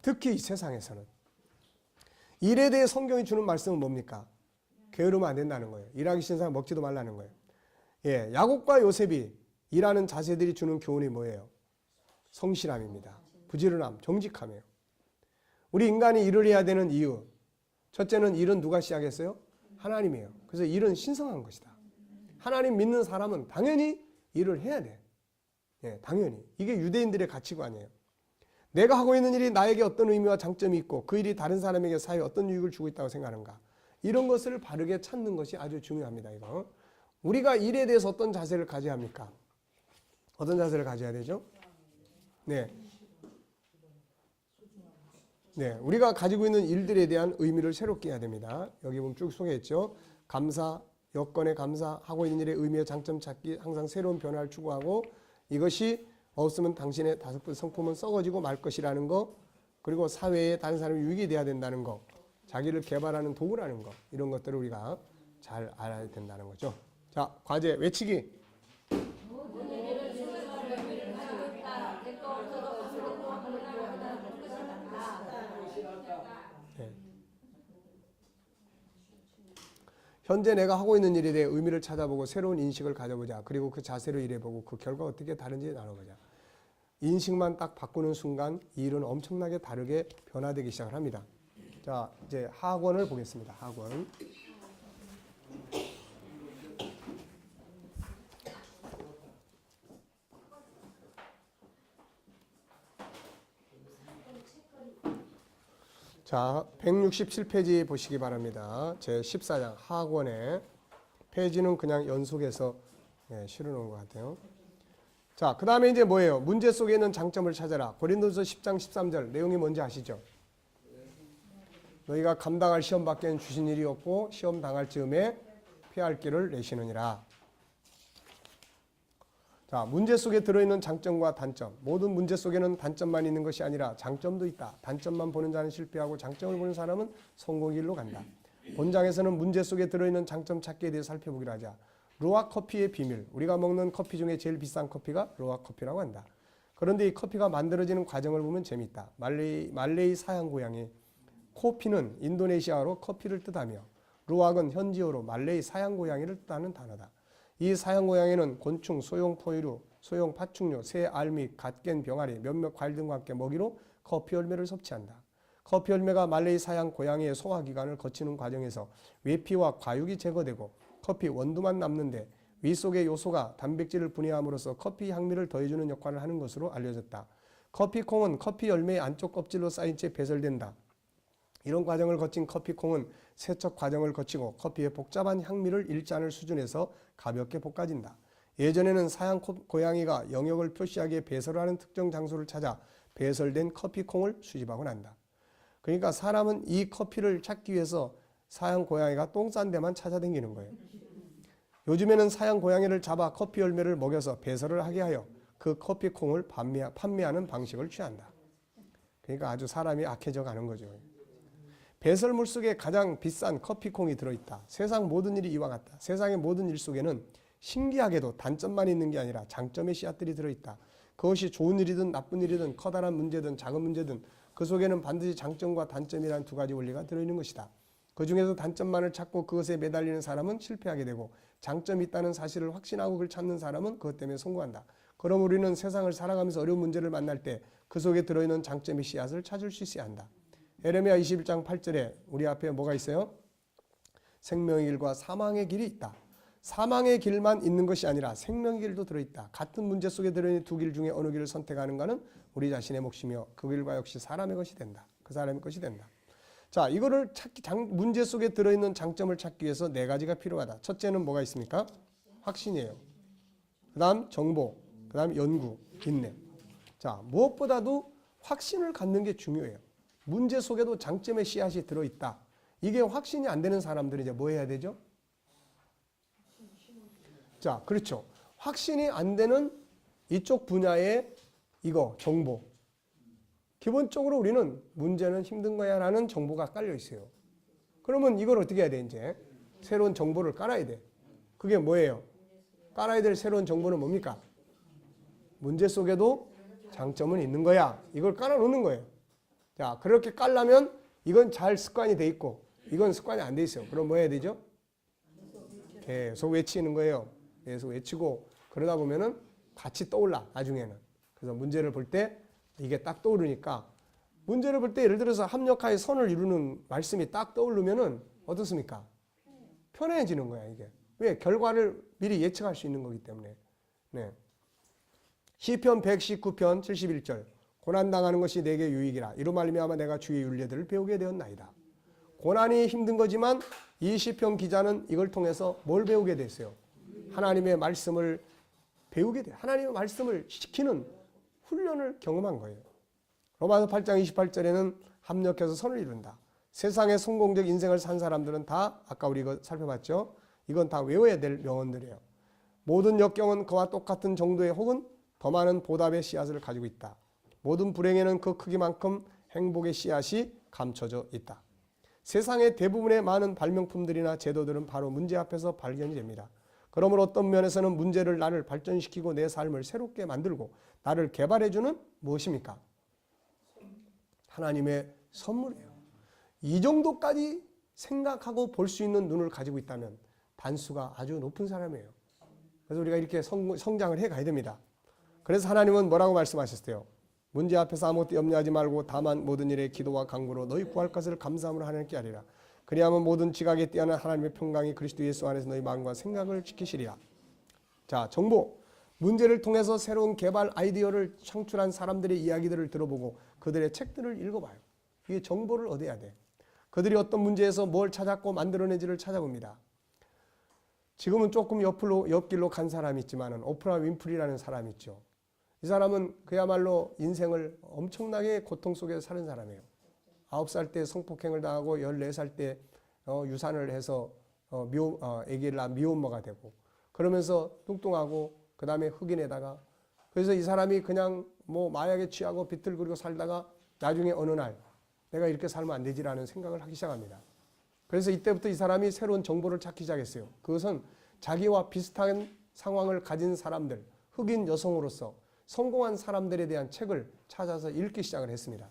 특히 이 세상에서는. 일에 대해 성경이 주는 말씀은 뭡니까? 게으르면 안 된다는 거예요. 일하기 싫은 사람 먹지도 말라는 거예요. 예, 야곱과 요셉이 일하는 자세들이 주는 교훈이 뭐예요? 성실함입니다. 부지런함, 정직함이에요. 우리 인간이 일을 해야 되는 이유, 첫째는 일은 누가 시작했어요? 하나님이에요. 그래서 일은 신성한 것이다. 하나님 믿는 사람은 당연히 일을 해야 돼. 예, 당연히. 이게 유대인들의 가치관이에요. 내가 하고 있는 일이 나에게 어떤 의미와 장점이 있고 그 일이 다른 사람에게 사회에 어떤 유익을 주고 있다고 생각하는가. 이런 것을 바르게 찾는 것이 아주 중요합니다. 이거. 우리가 일에 대해서 어떤 자세를 가져야 합니까? 어떤 자세를 가져야 되죠? 네. 네, 우리가 가지고 있는 일들에 대한 의미를 새롭게 해야 됩니다. 여기 보면 쭉 소개했죠. 감사, 여건에 감사하고 있는 일의 의미의 장점 찾기, 항상 새로운 변화를 추구하고 이것이 없으면 당신의 5분 성품은 썩어지고 말 것이라는 거, 그리고 사회에 다른 사람이 유익이 돼야 된다는 거, 자기를 개발하는 도구라는 거, 이런 것들을 우리가 잘 알아야 된다는 거죠. 자, 과제 외치기. 네. 현재 내가 하고 있는 일에 대해 의미를 찾아보고 새로운 인식을 가져보자. 그리고 그 자세로 일해보고 그 결과가 어떻게 다른지 나눠보자. 인식만 딱 바꾸는 순간 일은 엄청나게 다르게 변화되기 시작을 합니다. 자, 이제 하학원을 보겠습니다. 하학원. 자, 167페이지 보시기 바랍니다. 제 14장 하학원에 페이지는 그냥 연속해서 실어놓은 것 같아요. 자, 그 다음에 이제 뭐예요? 문제 속에 있는 장점을 찾아라. 고린도서 10장 13절 내용이 뭔지 아시죠? 너희가 감당할 시험밖에는 주신 일이 없고 시험 당할 즈음에 피할 길을 내시느니라. 자, 문제 속에 들어있는 장점과 단점. 모든 문제 속에는 단점만 있는 것이 아니라 장점도 있다. 단점만 보는 자는 실패하고 장점을 보는 사람은 성공의 길로 간다. 본장에서는 문제 속에 들어있는 장점 찾기에 대해 살펴보기로 하자. 루아 커피의 비밀. 우리가 먹는 커피 중에 제일 비싼 커피가 루아 커피라고 한다. 그런데 이 커피가 만들어지는 과정을 보면 재미있다. 말레이 사양 고양이. 코피는 인도네시아어로 커피를 뜻하며 루악은 현지어로 말레이 사양 고양이를 뜻하는 단어다. 이 사양 고양이는 곤충, 소형 포유류, 소형 파충류, 새, 알 및 갓깬 병아리, 몇몇 과일 등과 함께 먹이로 커피 열매를 섭취한다. 커피 열매가 말레이 사양 고양이의 소화기관을 거치는 과정에서 외피와 과육이 제거되고 커피 원두만 남는데 위 속의 요소가 단백질을 분해함으로써 커피 향미를 더해주는 역할을 하는 것으로 알려졌다. 커피콩은 커피 열매의 안쪽 껍질로 쌓인 채 배설된다. 이런 과정을 거친 커피콩은 세척 과정을 거치고 커피의 복잡한 향미를 일자는 수준에서 가볍게 볶아진다. 예전에는 사양 고양이가 영역을 표시하기에 배설을 하는 특정 장소를 찾아 배설된 커피콩을 수집하곤 한다. 그러니까 사람은 이 커피를 찾기 위해서 사양 고양이가 똥 싼 데만 찾아다니는 거예요. 요즘에는 사양 고양이를 잡아 커피 열매를 먹여서 배설을 하게 하여 그 커피콩을 판매하는 방식을 취한다. 그러니까 아주 사람이 악해져 가는 거죠. 배설물 속에 가장 비싼 커피콩이 들어있다. 세상 모든 일이 이와 같다. 세상의 모든 일 속에는 신기하게도 단점만 있는 게 아니라 장점의 씨앗들이 들어있다. 그것이 좋은 일이든 나쁜 일이든 커다란 문제든 작은 문제든 그 속에는 반드시 장점과 단점이라는 두 가지 원리가 들어있는 것이다. 그 중에서 단점만을 찾고 그것에 매달리는 사람은 실패하게 되고 장점이 있다는 사실을 확신하고 그걸 찾는 사람은 그것 때문에 성공한다. 그럼 우리는 세상을 살아가면서 어려운 문제를 만날 때 그 속에 들어있는 장점의 씨앗을 찾을 수 있어야 한다. 에레미야 21장 8절에 우리 앞에 뭐가 있어요? 생명의 길과 사망의 길이 있다. 사망의 길만 있는 것이 아니라 생명의 길도 들어있다. 같은 문제 속에 들어있는 두 길 중에 어느 길을 선택하는가는 우리 자신의 몫이며 그 길과 역시 사람의 것이 된다. 그 사람의 것이 된다. 자, 이거를 문제 속에 들어있는 장점을 찾기 위해서 네 가지가 필요하다. 첫째는 뭐가 있습니까? 확신이에요. 그 다음 정보, 그 다음 연구, 인내. 자, 무엇보다도 확신을 갖는 게 중요해요. 문제 속에도 장점의 씨앗이 들어있다. 이게 확신이 안 되는 사람들이 이제 뭐 해야 되죠? 자, 그렇죠. 확신이 안 되는 이쪽 분야의 이거 정보. 기본적으로 우리는 문제는 힘든 거야 라는 정보가 깔려 있어요. 그러면 이걸 어떻게 해야 돼? 이제 새로운 정보를 깔아야 돼. 그게 뭐예요? 깔아야 될 새로운 정보는 뭡니까? 문제 속에도 장점은 있는 거야. 이걸 깔아놓는 거예요. 자, 그렇게 깔려면 이건 잘 습관이 돼 있고 이건 습관이 안 돼 있어요. 그럼 뭐 해야 되죠? 계속 외치는 거예요. 계속 외치고 그러다 보면은 같이 떠올라 나중에는. 그래서 문제를 볼 때 이게 딱 떠오르니까 문제를 볼 때 예를 들어서 합력하에 선을 이루는 말씀이 딱 떠오르면은 어떻습니까? 편해지는 거야 이게. 왜? 결과를 미리 예측할 수 있는 거기 때문에. 네. 시편 119편 71절 고난당하는 것이 내게 유익이라 이로 말미암아 내가 주의 윤례들을 배우게 되었나이다. 고난이 힘든 거지만 이 시편 기자는 이걸 통해서 뭘 배우게 됐어요? 하나님의 말씀을 배우게 돼. 하나님의 말씀을 시키는 훈련을 경험한 거예요. 로마서 8장 28절에는 합력해서 선을 이룬다. 세상의 성공적 인생을 산 사람들은 다 아까 우리 이거 살펴봤죠? 이건 다 외워야 될 명언들이에요. 모든 역경은 그와 똑같은 정도의 혹은 더 많은 보답의 씨앗을 가지고 있다. 모든 불행에는 그 크기만큼 행복의 씨앗이 감춰져 있다. 세상의 대부분의 많은 발명품들이나 제도들은 바로 문제 앞에서 발견이 됩니다. 그러므로 어떤 면에서는 문제를 나를 발전시키고 내 삶을 새롭게 만들고 나를 개발해주는 무엇입니까? 하나님의 선물이에요. 이 정도까지 생각하고 볼 수 있는 눈을 가지고 있다면 단수가 아주 높은 사람이에요. 그래서 우리가 이렇게 성장을 해 가야 됩니다. 그래서 하나님은 뭐라고 말씀하셨어요? 문제 앞에서 아무것도 염려하지 말고 다만 모든 일에 기도와 간구로 너희 구할 것을 감사함으로 하나님께 하리라. 그리하면 모든 지각에 뛰어난 하나님의 평강이 그리스도 예수 안에서 너희 마음과 생각을 지키시리라. 자, 정보. 문제를 통해서 새로운 개발 아이디어를 창출한 사람들의 이야기들을 들어보고 그들의 책들을 읽어봐요. 이게 정보를 얻어야 돼. 그들이 어떤 문제에서 뭘 찾았고 만들어내지를 찾아봅니다. 지금은 조금 옆길로 간 사람이 있지만은 오프라 윈프리라는 사람이 있죠. 이 사람은 그야말로 인생을 엄청나게 고통 속에서 사는 사람이에요. 9살 때 성폭행을 당하고 14살 때 유산을 해서 아기를 낳은 미혼모가 되고 그러면서 뚱뚱하고 그 다음에 흑인에다가 그래서 이 사람이 그냥 뭐 마약에 취하고 비틀거리고 살다가 나중에 어느 날 내가 이렇게 살면 안 되지라는 생각을 하기 시작합니다. 그래서 이때부터 이 사람이 새로운 정보를 찾기 시작했어요. 그것은 자기와 비슷한 상황을 가진 사람들, 흑인 여성으로서 성공한 사람들에 대한 책을 찾아서 읽기 시작을 했습니다.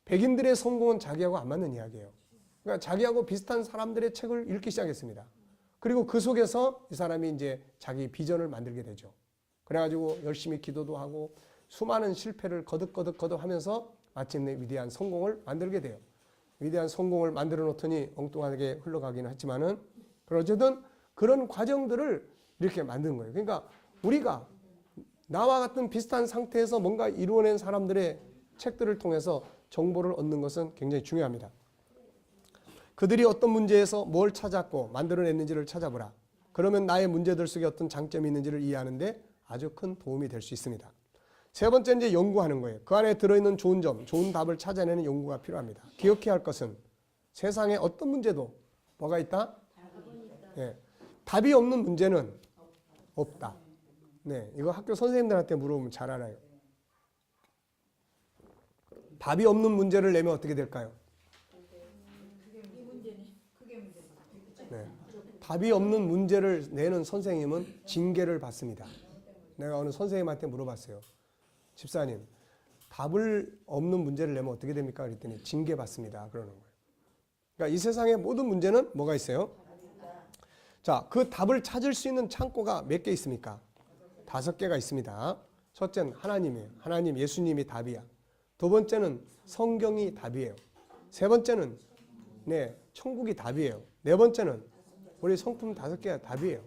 백인들의 성공은 자기하고 안 맞는 이야기예요. 그러니까 자기하고 비슷한 사람들의 책을 읽기 시작했습니다. 그리고 그 속에서 이 사람이 이제 자기 비전을 만들게 되죠. 그래가지고 열심히 기도도 하고 수많은 실패를 거듭 하면서 마침내 위대한 성공을 만들게 돼요. 위대한 성공을 만들어 놓더니 엉뚱하게 흘러가기는 했지만은 어쨌든 그런 과정들을 이렇게 만드는 거예요. 그러니까 우리가 나와 같은 비슷한 상태에서 뭔가 이루어낸 사람들의 책들을 통해서 정보를 얻는 것은 굉장히 중요합니다. 그들이 어떤 문제에서 뭘 찾았고 만들어냈는지를 찾아보라. 그러면 나의 문제들 속에 어떤 장점이 있는지를 이해하는데 아주 큰 도움이 될 수 있습니다. 세 번째 이제 연구하는 거예요. 그 안에 들어있는 좋은 점, 좋은 답을 찾아내는 연구가 필요합니다. 기억해야 할 것은 세상에 어떤 문제도 뭐가 있다? 네. 답이 없는 문제는 없다. 네, 이거 학교 선생님들한테 물어보면 잘 알아요. 답이 없는 문제를 내면 어떻게 될까요? 네. 답이 없는 문제를 내는 선생님은 징계를 받습니다. 내가 어느 선생님한테 물어봤어요. 집사님, 답을 없는 문제를 내면 어떻게 됩니까? 그랬더니 징계 받습니다. 그러는 거예요. 그러니까 이 세상의 모든 문제는 뭐가 있어요? 자, 그 답을 찾을 수 있는 창고가 몇 개 있습니까? 5개가 있습니다. 첫째는 하나님이에요. 하나님, 예수님이 답이야. 두 번째는 성경이 답이에요. 세 번째는 천국이 답이에요. 네 번째는 우리 성품 5개가 답이에요.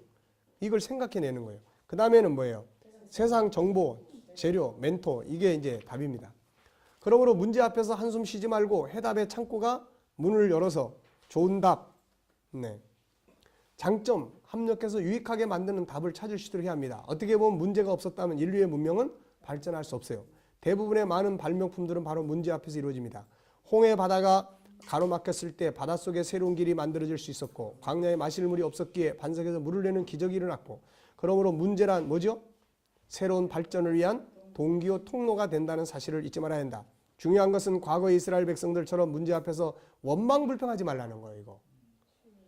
이걸 생각해내는 거예요. 그 다음에는 뭐예요? 세상 정보, 재료, 멘토, 이게 이제 답입니다. 그러므로 문제 앞에서 한숨 쉬지 말고 해답의 창고가 문을 열어서 좋은 답, 장점, 합력해서 유익하게 만드는 답을 찾을 수 있도록 해야 합니다. 어떻게 보면 문제가 없었다면 인류의 문명은 발전할 수 없어요. 대부분의 많은 발명품들은 바로 문제 앞에서 이루어집니다. 홍해 바다가 가로막혔을 때 바닷속에 새로운 길이 만들어질 수 있었고 광야에 마실 물이 없었기에 반석에서 물을 내는 기적이 일어났고 그러므로 문제란 뭐죠? 새로운 발전을 위한 동기요 통로가 된다는 사실을 잊지 말아야 한다. 중요한 것은 과거 이스라엘 백성들처럼 문제 앞에서 원망불평하지 말라는 거예요. 이거.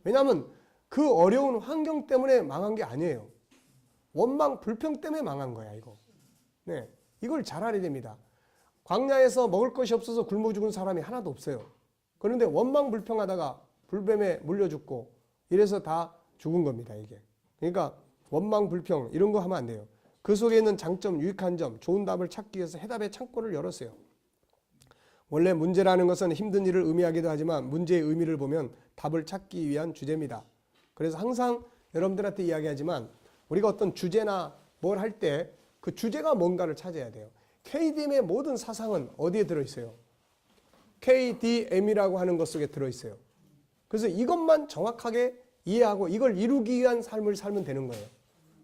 왜냐하면 그 어려운 환경 때문에 망한 게 아니에요. 원망, 불평 때문에 망한 거야, 이거. 네, 이걸 잘 알아야 됩니다. 광야에서 먹을 것이 없어서 굶어 죽은 사람이 하나도 없어요. 그런데 원망불평하다가 불뱀에 물려 죽고 이래서 다 죽은 겁니다, 이게. 그러니까 원망불평 이런 거 하면 안 돼요. 그 속에 있는 장점, 유익한 점, 좋은 답을 찾기 위해서 해답의 창고를 열었어요. 원래 문제라는 것은 힘든 일을 의미하기도 하지만 문제의 의미를 보면 답을 찾기 위한 주제입니다. 그래서 항상 여러분들한테 이야기하지만 우리가 어떤 주제나 뭘 할 때 그 주제가 뭔가를 찾아야 돼요. KDM의 모든 사상은 어디에 들어있어요? KDM이라고 하는 것 속에 들어있어요. 그래서 이것만 정확하게 이해하고 이걸 이루기 위한 삶을 살면 되는 거예요.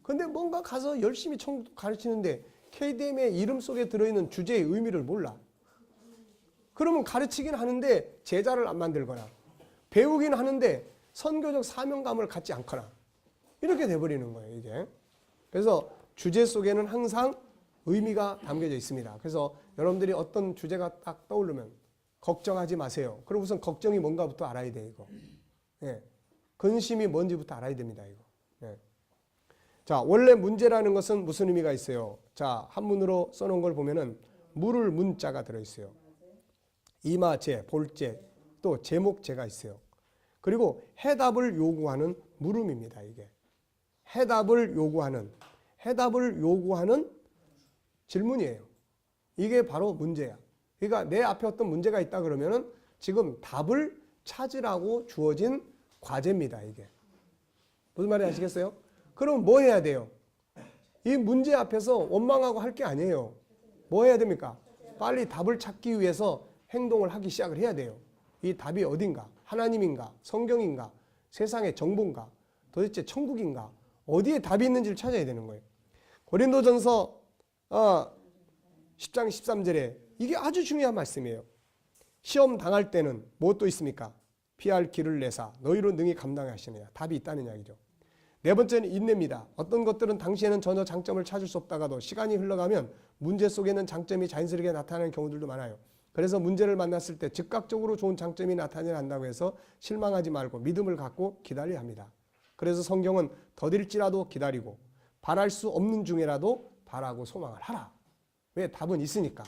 근데 뭔가 가서 열심히 가르치는데 KDM의 이름 속에 들어있는 주제의 의미를 몰라. 그러면 가르치긴 하는데 제자를 안 만들거나 배우긴 하는데 선교적 사명감을 갖지 않거나 이렇게 돼버리는 거예요, 이게. 그래서 주제 속에는 항상 의미가 담겨져 있습니다. 그래서 여러분들이 어떤 주제가 딱 떠오르면 걱정하지 마세요. 그럼 우선 걱정이 뭔가부터 알아야 돼, 이거. 예. 근심이 뭔지부터 알아야 됩니다, 이거. 예. 자, 원래 문제라는 것은 무슨 의미가 있어요? 자, 한문으로 써놓은 걸 보면은 물을 문자가 들어있어요. 이마제, 볼제, 또 제목제가 있어요. 그리고 해답을 요구하는 물음입니다, 이게. 해답을 요구하는 질문이에요. 이게 바로 문제야. 그러니까 내 앞에 어떤 문제가 있다 그러면은 지금 답을 찾으라고 주어진 과제입니다, 이게. 무슨 말인지 아시겠어요? 그럼 뭐 해야 돼요? 이 문제 앞에서 원망하고 할 게 아니에요. 뭐 해야 됩니까? 빨리 답을 찾기 위해서 행동을 하기 시작을 해야 돼요. 이 답이 어딘가? 하나님인가? 성경인가? 세상의 정보인가? 도대체 천국인가? 어디에 답이 있는지를 찾아야 되는 거예요. 고린도전서 10장 13절에 이게 아주 중요한 말씀이에요. 시험 당할 때는 무엇도 있습니까? 피할 길을 내사 너희로 능히 감당하시느냐. 답이 있다는 이야기죠. 네 번째는 인내입니다. 어떤 것들은 당시에는 전혀 장점을 찾을 수 없다가도 시간이 흘러가면 문제 속에는 장점이 자연스럽게 나타나는 경우들도 많아요. 그래서 문제를 만났을 때 즉각적으로 좋은 장점이 나타나야 한다고 해서 실망하지 말고 믿음을 갖고 기다려야 합니다. 그래서 성경은 더딜지라도 기다리고 바랄 수 없는 중에라도 바라고 소망을 하라. 왜? 답은 있으니까.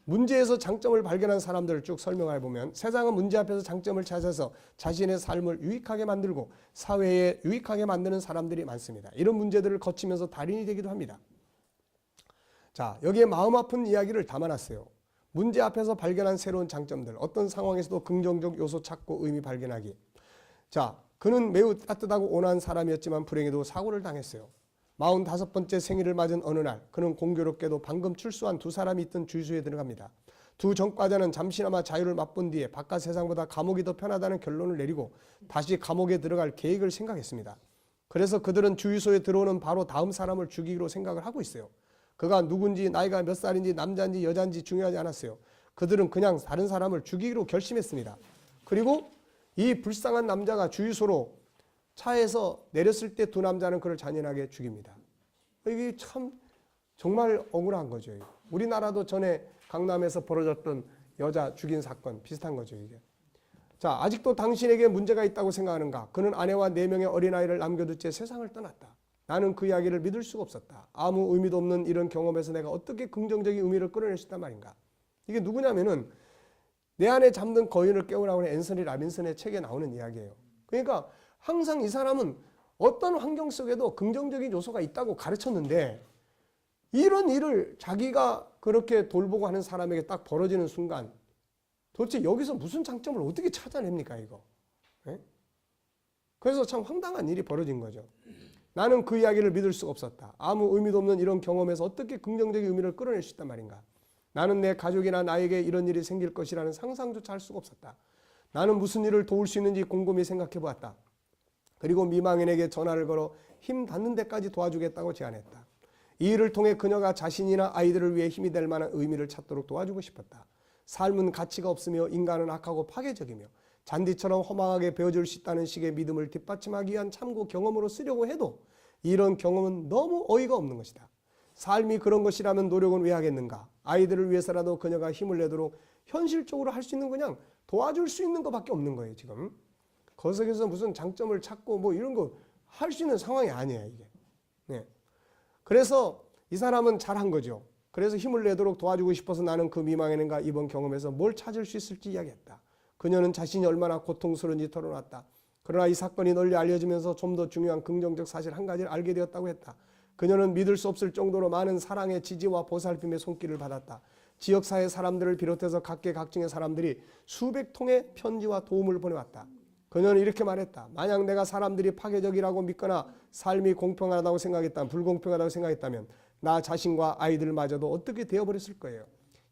문제에서 장점을 발견한 사람들을 쭉 설명해 보면 세상은 문제 앞에서 장점을 찾아서 자신의 삶을 유익하게 만들고 사회에 유익하게 만드는 사람들이 많습니다. 이런 문제들을 거치면서 달인이 되기도 합니다. 자, 여기에 마음 아픈 이야기를 담아놨어요. 문제 앞에서 발견한 새로운 장점들, 어떤 상황에서도 긍정적 요소 찾고 의미 발견하기. 자, 그는 매우 따뜻하고 온화한 사람이었지만 불행히도 사고를 당했어요. 45번째 생일을 맞은 어느 날 그는 공교롭게도 방금 출소한 두 사람이 있던 주유소에 들어갑니다. 두 전과자는 잠시나마 자유를 맛본 뒤에 바깥 세상보다 감옥이 더 편하다는 결론을 내리고 다시 감옥에 들어갈 계획을 생각했습니다. 그래서 그들은 주유소에 들어오는 바로 다음 사람을 죽이기로 생각을 하고 있어요. 그가 누군지 나이가 몇 살인지 남자인지 여자인지 중요하지 않았어요. 그들은 그냥 다른 사람을 죽이기로 결심했습니다. 그리고 이 불쌍한 남자가 주유소로 차에서 내렸을 때 두 남자는 그를 잔인하게 죽입니다. 이게 참 정말 억울한 거죠. 우리나라도 전에 강남에서 벌어졌던 여자 죽인 사건 비슷한 거죠, 이게. 자, 아직도 당신에게 문제가 있다고 생각하는가? 그는 아내와 4명의 어린아이를 남겨둔 채 세상을 떠났다. 나는 그 이야기를 믿을 수가 없었다. 아무 의미도 없는 이런 경험에서 내가 어떻게 긍정적인 의미를 끌어낼 수 있단 말인가? 이게 누구냐면은 내 안에 잠든 거인을 깨우라고 하는 앤서니 라빈슨의 책에 나오는 이야기예요. 그러니까 항상 이 사람은 어떤 환경 속에도 긍정적인 요소가 있다고 가르쳤는데 이런 일을 자기가 그렇게 돌보고 하는 사람에게 딱 벌어지는 순간 도대체 여기서 무슨 장점을 어떻게 찾아냅니까, 이거? 네? 그래서 참 황당한 일이 벌어진 거죠. 나는 그 이야기를 믿을 수가 없었다. 아무 의미도 없는 이런 경험에서 어떻게 긍정적인 의미를 끌어낼 수 있단 말인가? 나는 내 가족이나 나에게 이런 일이 생길 것이라는 상상조차 할 수가 없었다. 나는 무슨 일을 도울 수 있는지 곰곰이 생각해 보았다. 그리고 미망인에게 전화를 걸어 힘 닿는 데까지 도와주겠다고 제안했다. 이 일을 통해 그녀가 자신이나 아이들을 위해 힘이 될 만한 의미를 찾도록 도와주고 싶었다. 삶은 가치가 없으며 인간은 악하고 파괴적이며 잔디처럼 허망하게 베어질 수 있다는 식의 믿음을 뒷받침하기 위한 참고 경험으로 쓰려고 해도 이런 경험은 너무 어이가 없는 것이다. 삶이 그런 것이라면 노력은 왜 하겠는가? 아이들을 위해서라도 그녀가 힘을 내도록 현실적으로 할 수 있는 그냥 도와줄 수 있는 것밖에 없는 거예요, 지금. 거기서 무슨 장점을 찾고 뭐 이런 거 할 수 있는 상황이 아니에요, 이게. 네. 그래서 이 사람은 잘한 거죠. 그래서 힘을 내도록 도와주고 싶어서 나는 그 미망에는가 이번 경험에서 뭘 찾을 수 있을지 이야기했다. 그녀는 자신이 얼마나 고통스러운지 털어놨다. 그러나 이 사건이 널리 알려지면서 좀 더 중요한 긍정적 사실 한 가지를 알게 되었다고 했다. 그녀는 믿을 수 없을 정도로 많은 사랑의 지지와 보살핌의 손길을 받았다. 지역사회 사람들을 비롯해서 각계각층의 사람들이 수백 통의 편지와 도움을 보내왔다. 그녀는 이렇게 말했다. 만약 내가 사람들이 파괴적이라고 믿거나 삶이 공평하다고 생각했다면, 불공평하다고 생각했다면 나 자신과 아이들마저도 어떻게 되어버렸을 거예요.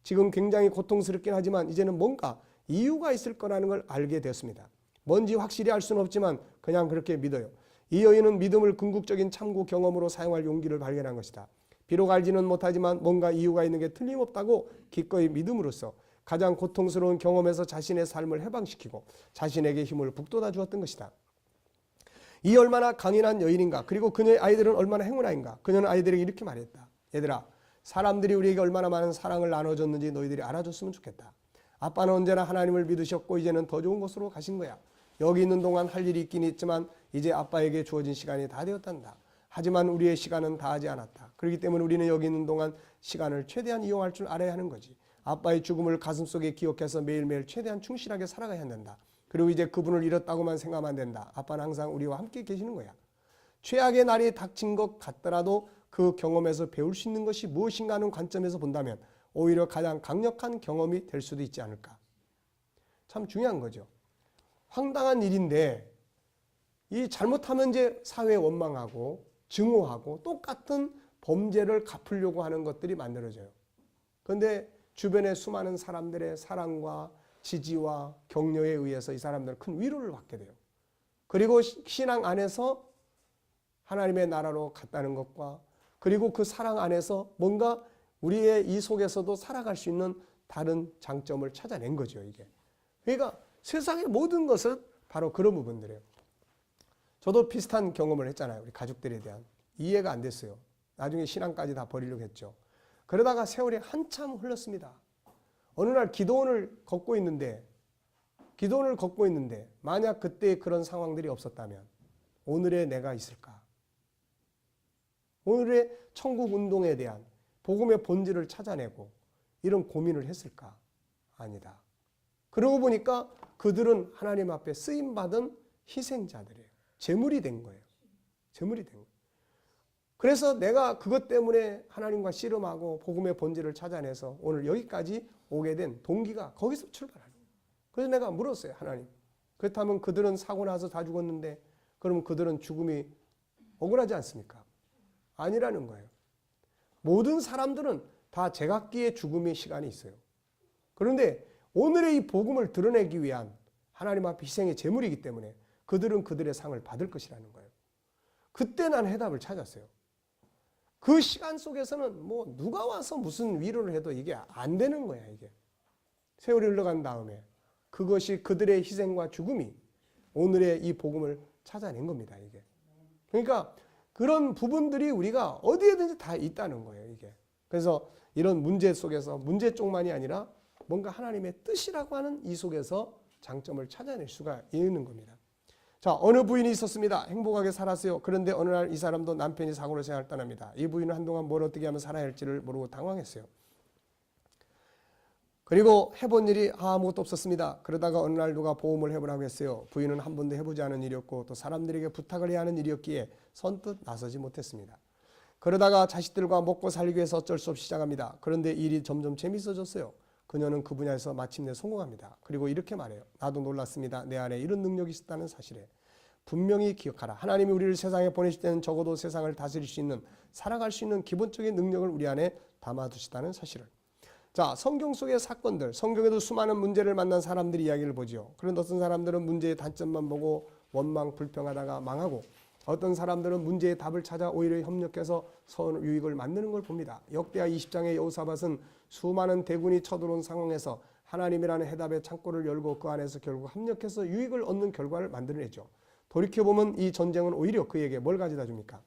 지금 굉장히 고통스럽긴 하지만 이제는 뭔가 이유가 있을 거라는 걸 알게 되었습니다. 뭔지 확실히 알 수는 없지만 그냥 그렇게 믿어요. 이 여인은 믿음을 궁극적인 참고 경험으로 사용할 용기를 발견한 것이다. 비록 알지는 못하지만 뭔가 이유가 있는 게 틀림없다고 기꺼이 믿음으로써 가장 고통스러운 경험에서 자신의 삶을 해방시키고 자신에게 힘을 북돋아 주었던 것이다. 이 얼마나 강인한 여인인가. 그리고 그녀의 아이들은 얼마나 행운아인가. 그녀는 아이들에게 이렇게 말했다. 얘들아, 사람들이 우리에게 얼마나 많은 사랑을 나눠줬는지 너희들이 알아줬으면 좋겠다. 아빠는 언제나 하나님을 믿으셨고 이제는 더 좋은 곳으로 가신 거야. 여기 있는 동안 할 일이 있긴 있지만 이제 아빠에게 주어진 시간이 다 되었단다. 하지만 우리의 시간은 다하지 않았다. 그렇기 때문에 우리는 여기 있는 동안 시간을 최대한 이용할 줄 알아야 하는 거지. 아빠의 죽음을 가슴속에 기억해서 매일매일 최대한 충실하게 살아가야 한다. 그리고 이제 그분을 잃었다고만 생각하면 안 된다. 아빠는 항상 우리와 함께 계시는 거야. 최악의 날이 닥친 것 같더라도 그 경험에서 배울 수 있는 것이 무엇인가 하는 관점에서 본다면 오히려 가장 강력한 경험이 될 수도 있지 않을까. 참 중요한 거죠. 황당한 일인데 이 잘못하면 이제 사회에 원망하고 증오하고 똑같은 범죄를 갚으려고 하는 것들이 만들어져요. 그런데 주변의 수많은 사람들의 사랑과 지지와 격려에 의해서 이 사람들은 큰 위로를 받게 돼요. 그리고 신앙 안에서 하나님의 나라로 갔다는 것과 그리고 그 사랑 안에서 뭔가 우리의 이 속에서도 살아갈 수 있는 다른 장점을 찾아낸 거죠, 이게. 그러니까 세상의 모든 것은 바로 그런 부분들이에요. 저도 비슷한 경험을 했잖아요. 우리 가족들에 대한. 이해가 안 됐어요. 나중에 신앙까지 다 버리려고 했죠. 그러다가 세월이 한참 흘렀습니다. 어느 날 기도원을 걷고 있는데 만약 그때 그런 상황들이 없었다면 오늘의 내가 있을까? 오늘의 천국 운동에 대한 복음의 본질을 찾아내고 이런 고민을 했을까? 아니다. 그러고 보니까 그들은 하나님 앞에 쓰임받은 희생자들이에요. 제물이 된 거예요. 제물이 된 거예요. 그래서 내가 그것 때문에 하나님과 씨름하고 복음의 본질을 찾아내서 오늘 여기까지 오게 된 동기가 거기서 출발하는 거예요. 그래서 내가 물었어요. 하나님. 그렇다면 그들은 사고 나서 다 죽었는데 그러면 그들은 죽음이 억울하지 않습니까? 아니라는 거예요. 모든 사람들은 다 제각기의 죽음의 시간이 있어요. 그런데 오늘의 이 복음을 드러내기 위한 하나님 앞에 희생의 제물이기 때문에 그들은 그들의 상을 받을 것이라는 거예요. 그때 난 해답을 찾았어요. 그 시간 속에서는 뭐 누가 와서 무슨 위로를 해도 이게 안 되는 거야, 이게. 세월이 흘러간 다음에 그것이 그들의 희생과 죽음이 오늘의 이 복음을 찾아낸 겁니다, 이게. 그러니까 그런 부분들이 우리가 어디에든지 다 있다는 거예요, 이게. 그래서 이런 문제 속에서 문제 쪽만이 아니라 뭔가 하나님의 뜻이라고 하는 이 속에서 장점을 찾아낼 수가 있는 겁니다. 자, 어느 부인이 있었습니다. 행복하게 살았어요. 그런데 어느 날 이 사람도 남편이 사고로 생활을 떠납니다. 이 부인은 한동안 뭘 어떻게 하면 살아야 할지를 모르고 당황했어요. 그리고 해본 일이 아무것도 없었습니다. 그러다가 어느 날 누가 보험을 해보라고 했어요. 부인은 한 번도 해보지 않은 일이었고 또 사람들에게 부탁을 해야 하는 일이었기에 선뜻 나서지 못했습니다. 그러다가 자식들과 먹고 살기 위해서 어쩔 수 없이 시작합니다. 그런데 일이 점점 재밌어졌어요. 그녀는 그 분야에서 마침내 성공합니다. 그리고 이렇게 말해요. 나도 놀랐습니다. 내 안에 이런 능력이 있었다는 사실에. 분명히 기억하라. 하나님이 우리를 세상에 보내실 때는 적어도 세상을 다스릴 수 있는, 살아갈 수 있는 기본적인 능력을 우리 안에 담아두시다는 사실을. 자, 성경 속의 사건들, 성경에도 수많은 문제를 만난 사람들의 이야기를 보죠. 그런데 어떤 사람들은 문제의 단점만 보고 원망, 불평하다가 망하고 어떤 사람들은 문제의 답을 찾아 오히려 협력해서 서로 유익을 만드는 걸 봅니다. 역대하 20장의 여호사밧은 수많은 대군이 쳐들어온 상황에서 하나님이라는 해답의 창고를 열고 그 안에서 결국 협력해서 유익을 얻는 결과를 만들어내죠. 돌이켜보면 이 전쟁은 오히려 그에게 뭘 가져다 줍니까?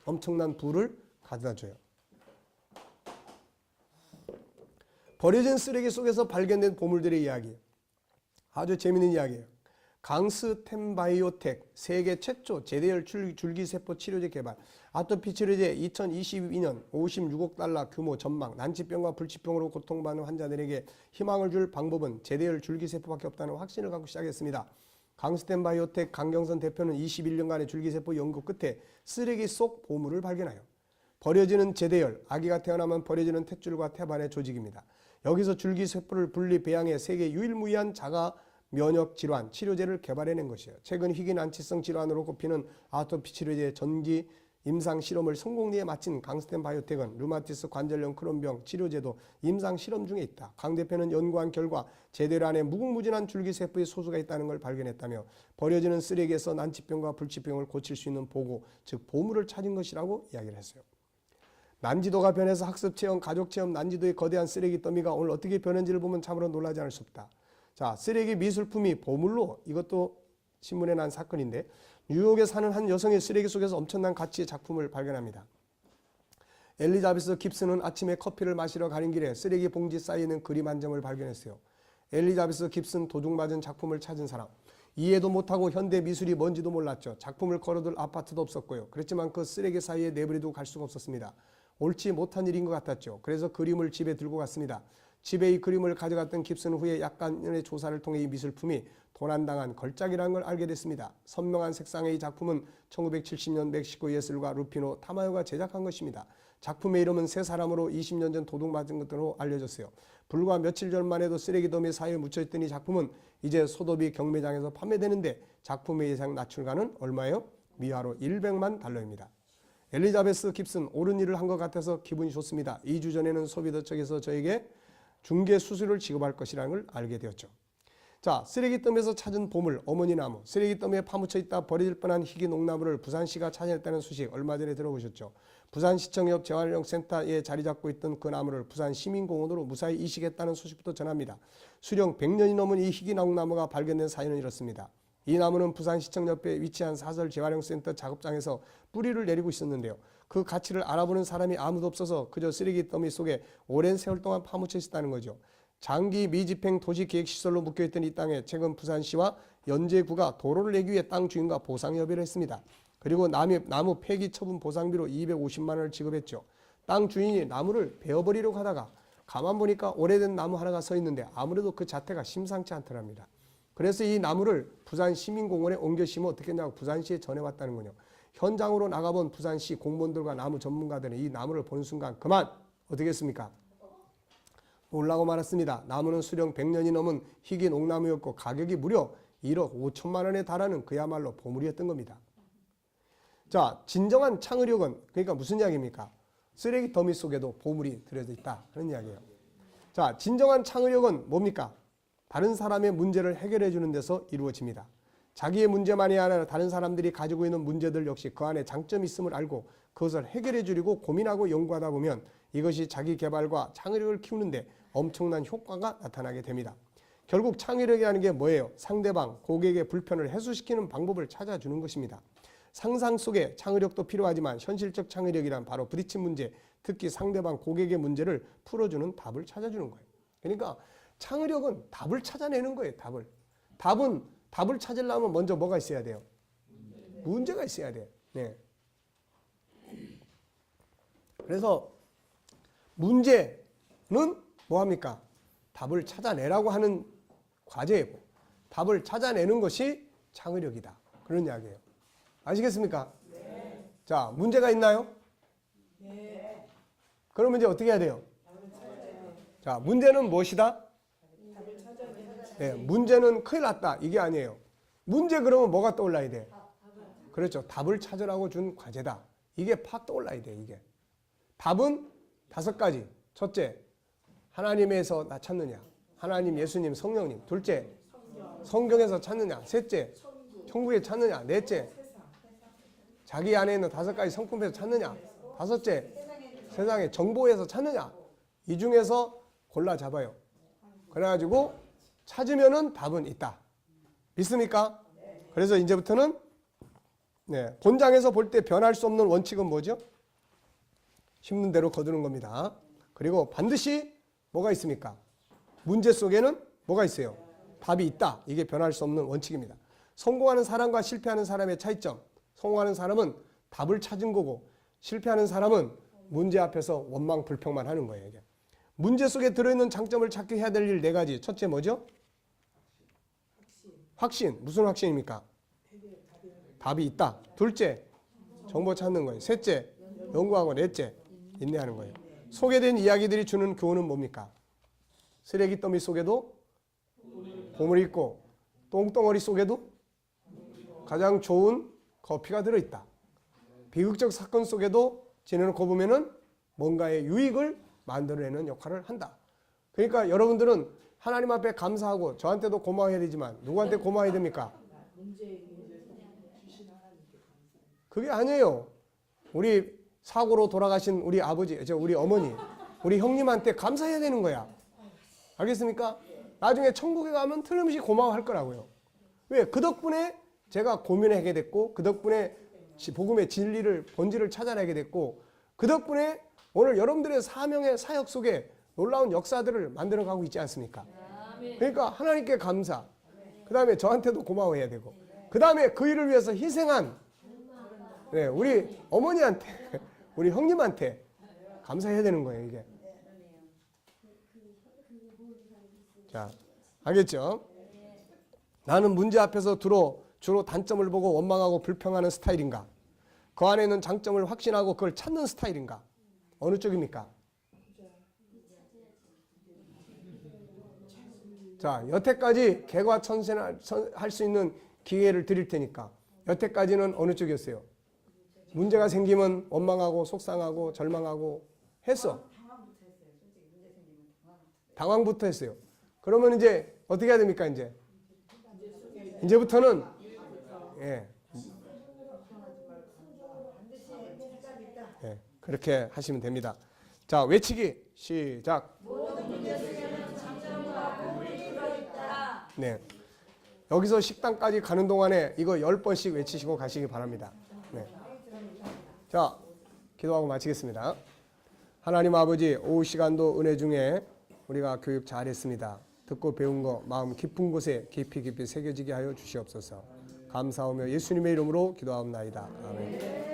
엄청난 부를 가져다 줘요. 버려진 쓰레기 속에서 발견된 보물들의 이야기. 아주 재미있는 이야기예요. 강스텐바이오텍 세계 최초 제대열 줄기세포 치료제 개발. 아토피 치료제 2022년 56억 달러 규모 전망. 난치병과 불치병으로 고통받는 환자들에게 희망을 줄 방법은 제대열 줄기세포밖에 없다는 확신을 갖고 시작했습니다. 강스텐바이오텍 강경선 대표는 21년간의 줄기세포 연구 끝에 쓰레기 속 보물을 발견하여 버려지는 제대열, 아기가 태어나면 버려지는 탯줄과 태반의 조직입니다. 여기서 줄기세포를 분리 배양해 세계 유일무이한 자가 면역 질환 치료제를 개발해낸 것이에요. 최근 희귀 난치성 질환으로 꼽히는 아토피 치료제 전기 임상 실험을 성공리에 마친 강스텐 바이오텍은 류마티스 관절염 크론병 치료제도 임상 실험 중에 있다. 강 대표는 연구한 결과 제대로 안에 무궁무진한 줄기세포의 소수가 있다는 걸 발견했다며 버려지는 쓰레기에서 난치병과 불치병을 고칠 수 있는 보고, 즉 보물을 찾은 것이라고 이야기를 했어요. 난지도가 변해서 학습체험, 가족체험, 난지도의 거대한 쓰레기 더미가 오늘 어떻게 변했는지를 보면 참으로 놀라지 않을 수 없다. 자, 쓰레기 미술품이 보물로, 이것도 신문에 난 사건인데, 뉴욕에 사는 한 여성의 쓰레기 속에서 엄청난 가치의 작품을 발견합니다. 엘리자베스 깁슨은 아침에 커피를 마시러 가는 길에 쓰레기 봉지 쌓여있는 그림 한 점을 발견했어요. 엘리자베스 깁슨 도둑맞은 작품을 찾은 사람. 이해도 못하고 현대 미술이 뭔지도 몰랐죠. 작품을 걸어둘 아파트도 없었고요. 그렇지만 그 쓰레기 사이에 내버려두고 갈 수가 없었습니다. 옳지 못한 일인 것 같았죠. 그래서 그림을 집에 들고 갔습니다. 집에 이 그림을 가져갔던 깁슨 후에 약간의 조사를 통해 이 미술품이 도난당한 걸작이라는 걸 알게 됐습니다. 선명한 색상의 이 작품은 1970년 멕시코 예술가 루피노 타마요가 제작한 것입니다. 작품의 이름은 세 사람으로 20년 전 도둑맞은 것으로 알려졌어요. 불과 며칠 전만 해도 쓰레기 더미 사이에 묻혀있던 이 작품은 이제 소도비 경매장에서 판매되는데 작품의 예상 낮출가는 얼마예요? 미화로 100만 달러입니다. 엘리자베스 깁슨, 옳은 일을 한 것 같아서 기분이 좋습니다. 2주 전에는 소비자 측에서 저에게 중개 수수료를 지급할 것이라는 걸 알게 되었죠. 자, 쓰레기 더미에서 찾은 보물, 어머니 나무. 쓰레기 더미에 파묻혀 있다 버려질 뻔한 희귀 농나무를 부산시가 찾아냈다는 소식 얼마 전에 들어보셨죠. 부산시청 옆 재활용센터에 자리 잡고 있던 그 나무를 부산시민공원으로 무사히 이식했다는 소식부터 전합니다. 수령 100년이 넘은 이 희귀 농나무가 발견된 사연은 이렇습니다. 이 나무는 부산시청 옆에 위치한 사설 재활용센터 작업장에서 뿌리를 내리고 있었는데요. 그 가치를 알아보는 사람이 아무도 없어서 그저 쓰레기 더미 속에 오랜 세월 동안 파묻혀 있었다는 거죠. 장기 미집행 도시계획시설로 묶여있던 이 땅에 최근 부산시와 연제구가 도로를 내기 위해 땅 주인과 보상협의를 했습니다. 그리고 나무 폐기 처분 보상비로 250만 원을 지급했죠. 땅 주인이 나무를 베어버리려고 하다가 가만 보니까 오래된 나무 하나가 서 있는데 아무래도 그 자태가 심상치 않더랍니다. 그래서 이 나무를 부산시민공원에 옮겨 심어 어떻게 했냐고 부산시에 전해왔다는 거요. 현장으로 나가본 부산시 공무원들과 나무 전문가들은 이 나무를 보는 순간 그만 어떻게 했습니까? 놀라고 말았습니다. 나무는 수령 100년이 넘은 희귀 농나무였고 가격이 무려 1억 5천만 원에 달하는 그야말로 보물이었던 겁니다. 자, 진정한 창의력은 그러니까 무슨 이야기입니까? 쓰레기 더미 속에도 보물이 들여져 있다 그런 이야기예요. 자, 진정한 창의력은 뭡니까? 다른 사람의 문제를 해결해 주는 데서 이루어집니다. 자기의 문제만이 아니라 다른 사람들이 가지고 있는 문제들 역시 그 안에 장점이 있음을 알고 그것을 해결해 주려고 고민하고 연구하다 보면 이것이 자기 개발과 창의력을 키우는데 엄청난 효과가 나타나게 됩니다. 결국 창의력이라는 게 뭐예요? 상대방, 고객의 불편을 해소시키는 방법을 찾아주는 것입니다. 상상 속에 창의력도 필요하지만 현실적 창의력이란 바로 부딪힌 문제, 특히 상대방, 고객의 문제를 풀어주는 답을 찾아주는 거예요. 그러니까 창의력은 답을 찾아내는 거예요. 답을 찾으려면 먼저 뭐가 있어야 돼요? 문제가 있어야 돼요. 네. 그래서 문제는 뭐합니까? 답을 찾아내라고 하는 과제이고 답을 찾아내는 것이 창의력이다. 그런 이야기예요. 아시겠습니까? 네. 자, 문제가 있나요? 네. 그러면 이제 어떻게 해야 돼요? 자, 문제는 무엇이다? 네, 문제는 큰일 났다. 이게 아니에요. 문제 그러면 뭐가 떠올라야 돼? 그렇죠. 답을 찾으라고 준 과제다. 이게 팍 떠올라야 돼. 이게. 답은 5가지. 첫째, 하나님에서 나 찾느냐. 하나님, 예수님, 성령님. 둘째, 성경에서 찾느냐. 셋째, 천국에 찾느냐. 넷째, 자기 안에 있는 5가지 성품에서 찾느냐. 다섯째, 세상의 정보에서 찾느냐. 이 중에서 골라 잡아요. 그래가지고 찾으면은 답은 있다. 믿습니까? 그래서 이제부터는 네, 본장에서 볼 때 변할 수 없는 원칙은 뭐죠? 심는 대로 거두는 겁니다. 그리고 반드시 뭐가 있습니까? 문제 속에는 뭐가 있어요? 답이 있다. 이게 변할 수 없는 원칙입니다. 성공하는 사람과 실패하는 사람의 차이점. 성공하는 사람은 답을 찾은 거고 실패하는 사람은 문제 앞에서 원망 불평만 하는 거예요. 이게. 문제 속에 들어있는 장점을 찾기 해야 될 일 네 가지. 첫째 뭐죠? 확신. 무슨 확신입니까? 답이 있다. 둘째, 정보 찾는 거예요. 셋째, 연구하고. 넷째, 인내하는 거예요. 소개된 이야기들이 주는 교훈은 뭡니까? 쓰레기 더미 속에도 보물이 있고 똥덩어리 속에도 가장 좋은 커피가 들어있다. 비극적 사건 속에도 지내놓고 보면은 뭔가의 유익을 만들어내는 역할을 한다. 그러니까 여러분들은 하나님 앞에 감사하고 저한테도 고마워해야 되지만 누구한테 고마워해야 됩니까? 그게 아니에요. 우리 사고로 돌아가신 우리 아버지, 우리 어머니, 우리 형님한테 감사해야 되는 거야. 알겠습니까? 나중에 천국에 가면 틀림없이 고마워할 거라고요. 왜? 그 덕분에 제가 고민하게 됐고 그 덕분에 복음의 진리를 본질을 찾아내게 됐고 그 덕분에 오늘 여러분들의 사명의 사역 속에 놀라운 역사들을 만들어가고 있지 않습니까? 그러니까 하나님께 감사, 그 다음에 저한테도 고마워해야 되고 그 다음에 그 일을 위해서 희생한 우리 어머니한테 우리 형님한테 감사해야 되는 거예요. 이게. 자, 알겠죠? 나는 문제 앞에서 주로 단점을 보고 원망하고 불평하는 스타일인가? 그 안에 있는 장점을 확신하고 그걸 찾는 스타일인가? 어느 쪽입니까? 자, 여태까지 개과천선할 수 있는 기회를 드릴 테니까 여태까지는 어느 쪽이었어요? 문제가 생기면 원망하고 속상하고 절망하고 했어. 당황부터 했어요. 그러면 이제 어떻게 해야 됩니까? 이제부터는 그렇게 하시면 됩니다. 자, 외치기 시작. 네. 여기서 식당까지 가는 동안에 이거 10번씩 외치시고 가시기 바랍니다. 네. 자, 기도하고 마치겠습니다. 하나님 아버지, 오후 시간도 은혜 중에 우리가 교육 잘했습니다. 듣고 배운 거 마음 깊은 곳에 깊이 새겨지게 하여 주시옵소서. 감사하며 예수님의 이름으로 기도하옵나이다. 아멘.